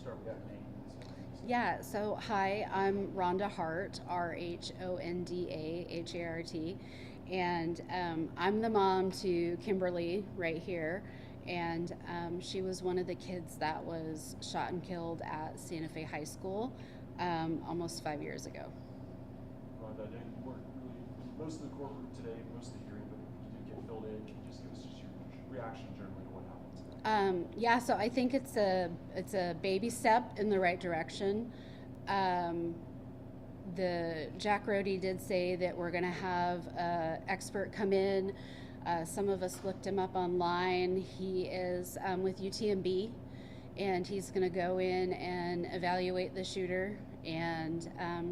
start with your name and names. Yeah, so hi, I'm Rhonda Hart, RHONDA HART, and I'm the mom to Kimberly right here, and she was one of the kids that was shot and killed at Santa Fe High School almost 5 years ago. Rhonda, I know you weren't really most of the courtroom today, most of the hearing, but you did get filled in. Can you just give us just your reaction generally to what happened today? Yeah, so I think it's a baby step in the right direction. The Jack Rohde did say that we're going to have an expert come in. Some of us looked him up online. He is with UTMB, and he's going to go in and evaluate the shooter and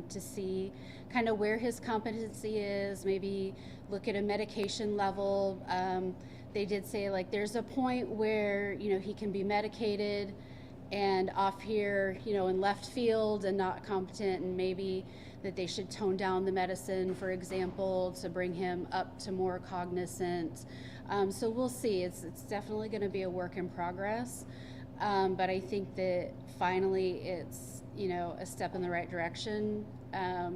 to see kind of where his competency is, maybe look at a medication level. They did say like there's a point where he can be medicated and off here in left field and not competent, and maybe that they should tone down the medicine, for example, to bring him up to more cognizant. So we'll see. It's definitely going to be a work in progress, but I think that finally it's a step in the right direction. A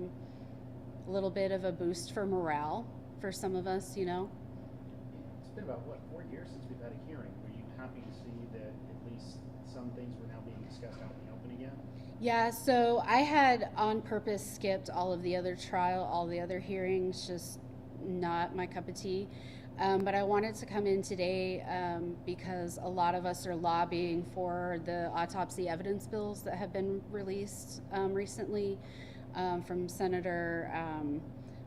little bit of a boost for morale for some of us. It's been about 4 years since we've had a hearing. Were you happy to see that at least some things were now being discussed out in the open again? Yeah, so I had on purpose skipped all of the other all the other hearings, just not my cup of tea. But I wanted to come in today because a lot of us are lobbying for the autopsy evidence bills that have been released recently from Senator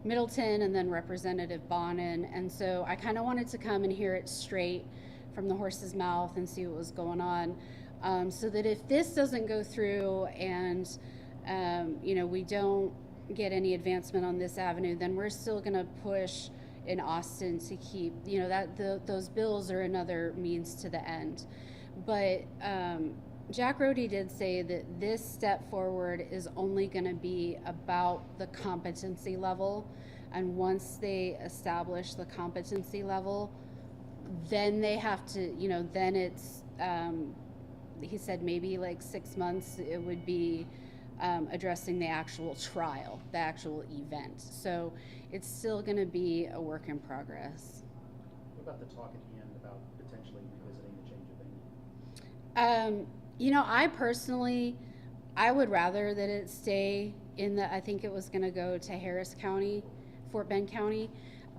Middleton and then Representative Bonin. And so I kind of wanted to come and hear it straight from the horse's mouth and see what was going on. So that if this doesn't go through and we don't get any advancement on this avenue, then we're still going to push in Austin to keep those bills are another means to the end. But Jack Rohde did say that this step forward is only going to be about the competency level, and once they establish the competency level, then they have to then it's he said maybe like 6 months it would be addressing the actual trial, the actual event. So it's still going to be a work in progress. What about the talk at the end about potentially revisiting the change of venue? I would rather that it stay I think it was going to go to Harris County, Fort Bend County.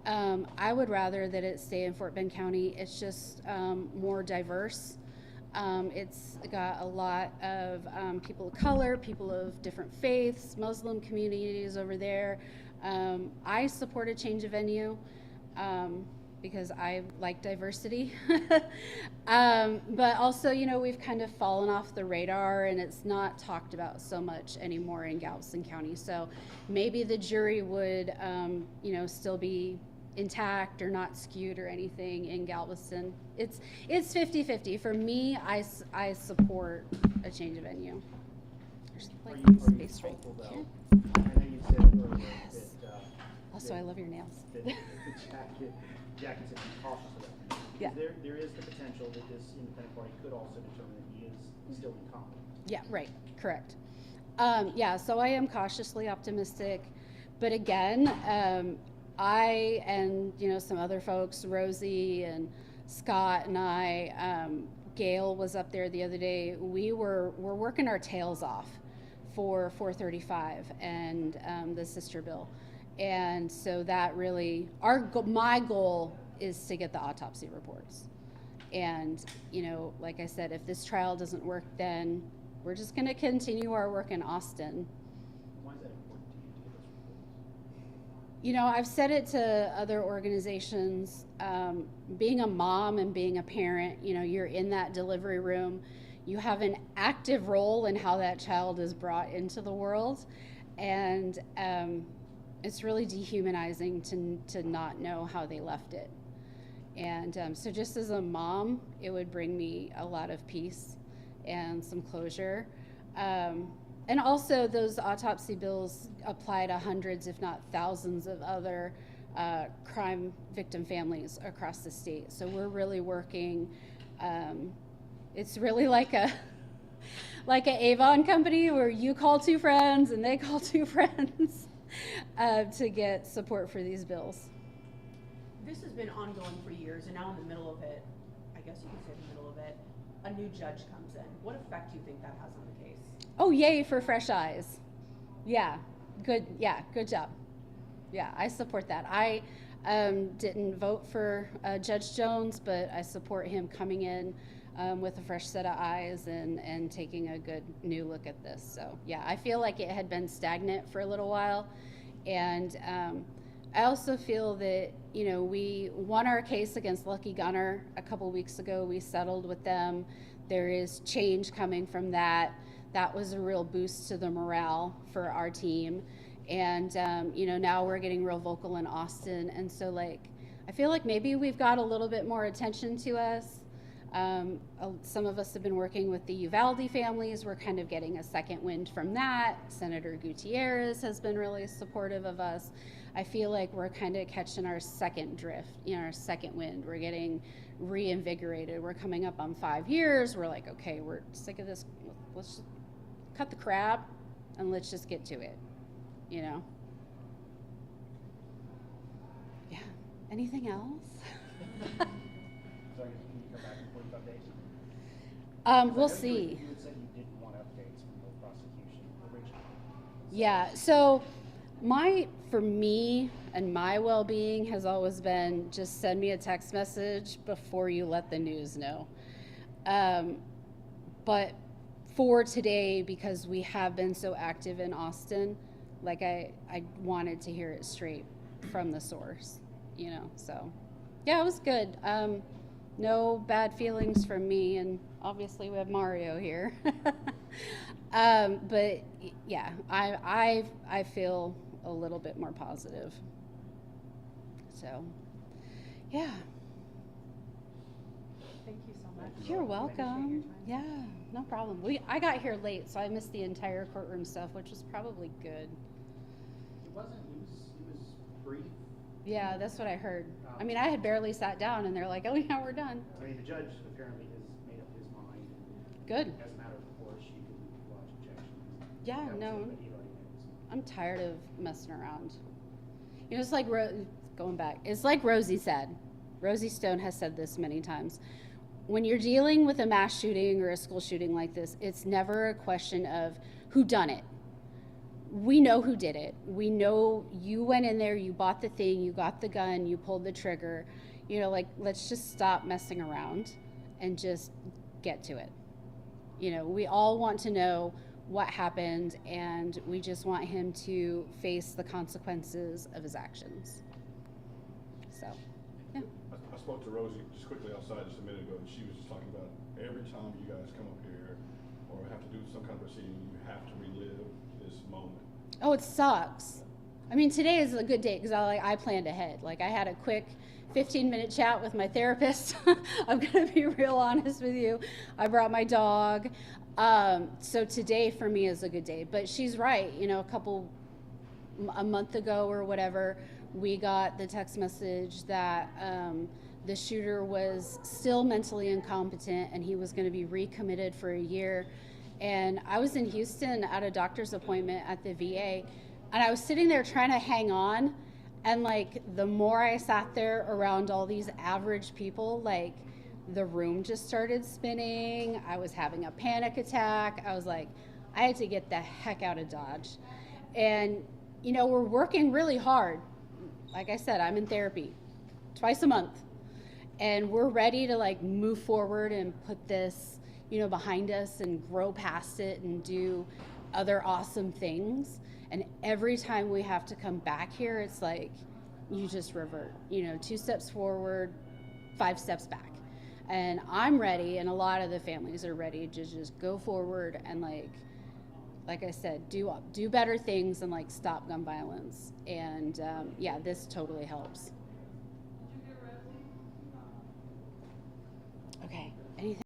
I would rather that it stay in Fort Bend County. It's just more diverse. It's got a lot of people of color, people of different faiths, Muslim communities over there. I support a change of venue because I like diversity. But also, we've kind of fallen off the radar and it's not talked about so much anymore in Galveston County. So maybe the jury would, still be intact or not skewed or anything in Galveston. It's 50-50. For me, I support a change of venue. Are you hopeful, though? I know you said earlier that also, I love your nails. that Jack said he's cautious about that. Yeah. There is the potential that this independent party could also determine that he is still incompetent. Yeah, right, correct. So I am cautiously optimistic, but again, I and some other folks, Rosie and Scott and I, Gail was up there the other day. We're working our tails off for 435 and the sister bill, and so that really my goal is to get the autopsy reports. And like I said, if this trial doesn't work, then we're just going to continue our work in Austin. Why is that important to you to get those reports? I've said it to other organizations, being a mom and being a parent, you're in that delivery room. You have an active role in how that child is brought into the world. And it's really dehumanizing to not know how they left it. And so just as a mom, it would bring me a lot of peace and some closure. And also those autopsy bills apply to hundreds, if not thousands of other crime victim families across the state. So we're really working, it's really like like an Avon company where you call 2 friends and they call 2 friends to get support for these bills. This has been ongoing for years, and now in the middle of it, I guess you could say the middle of it, a new judge comes in. What effect do you think that has on the case? Oh, yay for fresh eyes. Yeah, good job. Yeah, I support that. I didn't vote for Judge Jones, but I support him coming in with a fresh set of eyes and taking a good new look at this. So yeah, I feel like it had been stagnant for a little while. And I also feel that, you know, we won our case against Lucky Gunner a couple weeks ago. We settled with them. There is change coming from that. That was a real boost to the morale for our team. And, you know, now we're getting real vocal in Austin. And so, like, I feel like maybe we've got a little bit more attention to us. Some of us have been working with the Uvalde families. We're kind of getting a second wind from that. Senator Gutierrez has been really supportive of us. I feel like we're kind of catching our second drift, you know, our second wind. We're getting reinvigorated. We're coming up on 5 years. We're like, okay, we're sick of this. Let's just cut the crap and let's just get to it, you know? Yeah. Anything else? So can you come back in 45 days? We'll see. You had said you didn't want updates from the prosecution originally. Yeah, so for me and my well-being has always been just send me a text message before you let the news know. But for today, because we have been so active in Austin, like I wanted to hear it straight from the source, you know, so yeah, it was good. No bad feelings from me, and obviously we have Mario here. But yeah, I feel a little bit more positive. So, yeah. Thank you so much. You're I appreciate your welcome. time. Yeah, no problem. I got here late, so I missed the entire courtroom stuff, which was probably good. It was brief. Yeah, that's what I heard. I mean, I had barely sat down, and they're like, "Oh yeah, we're done." I mean, the judge apparently has made up his mind. Good. As a matter of course, you can lodge objections. Yeah, That was no. it, but he already made his mind. I'm tired of messing around. You know, it's like going back. It's like Rosie said. Rosie Stone has said this many times. When you're dealing with a mass shooting or a school shooting like this, it's never a question of who done it. We know who did it. We know you went in there, you bought the thing, you got the gun, you pulled the trigger. You know, like, let's just stop messing around and just get to it. You know, we all want to know what happened, and we just want him to face the consequences of his actions. So, yeah. I spoke to Rosie just quickly outside just a minute ago, and she was just talking about every time you guys come up here or have to do some kind of proceeding, you have to relive this moment. Oh, it sucks. I mean, today is a good day because I planned ahead. Like, I had a quick 15-minute chat with my therapist. I'm going to be real honest with you. I brought my dog. So today for me is a good day. But she's right. You know, a month ago or whatever, we got the text message that the shooter was still mentally incompetent and he was going to be recommitted for a year. And I was in Houston at a doctor's appointment at the VA, and I was sitting there trying to hang on. And like, the more I sat there around all these average people, like, the room just started spinning. I was having a panic attack. I was like, I had to get the heck out of Dodge. And, you know, we're working really hard. Like I said, I'm in therapy twice a month. And we're ready to, like, move forward and put this, you know, behind us and grow past it and do other awesome things. And every time we have to come back here, it's like you just revert, you know, 2 steps forward, 5 steps back. And I'm ready, and a lot of the families are ready to just go forward and, like I said, do better things and, like, stop gun violence. And yeah, this totally helps. Okay, anything?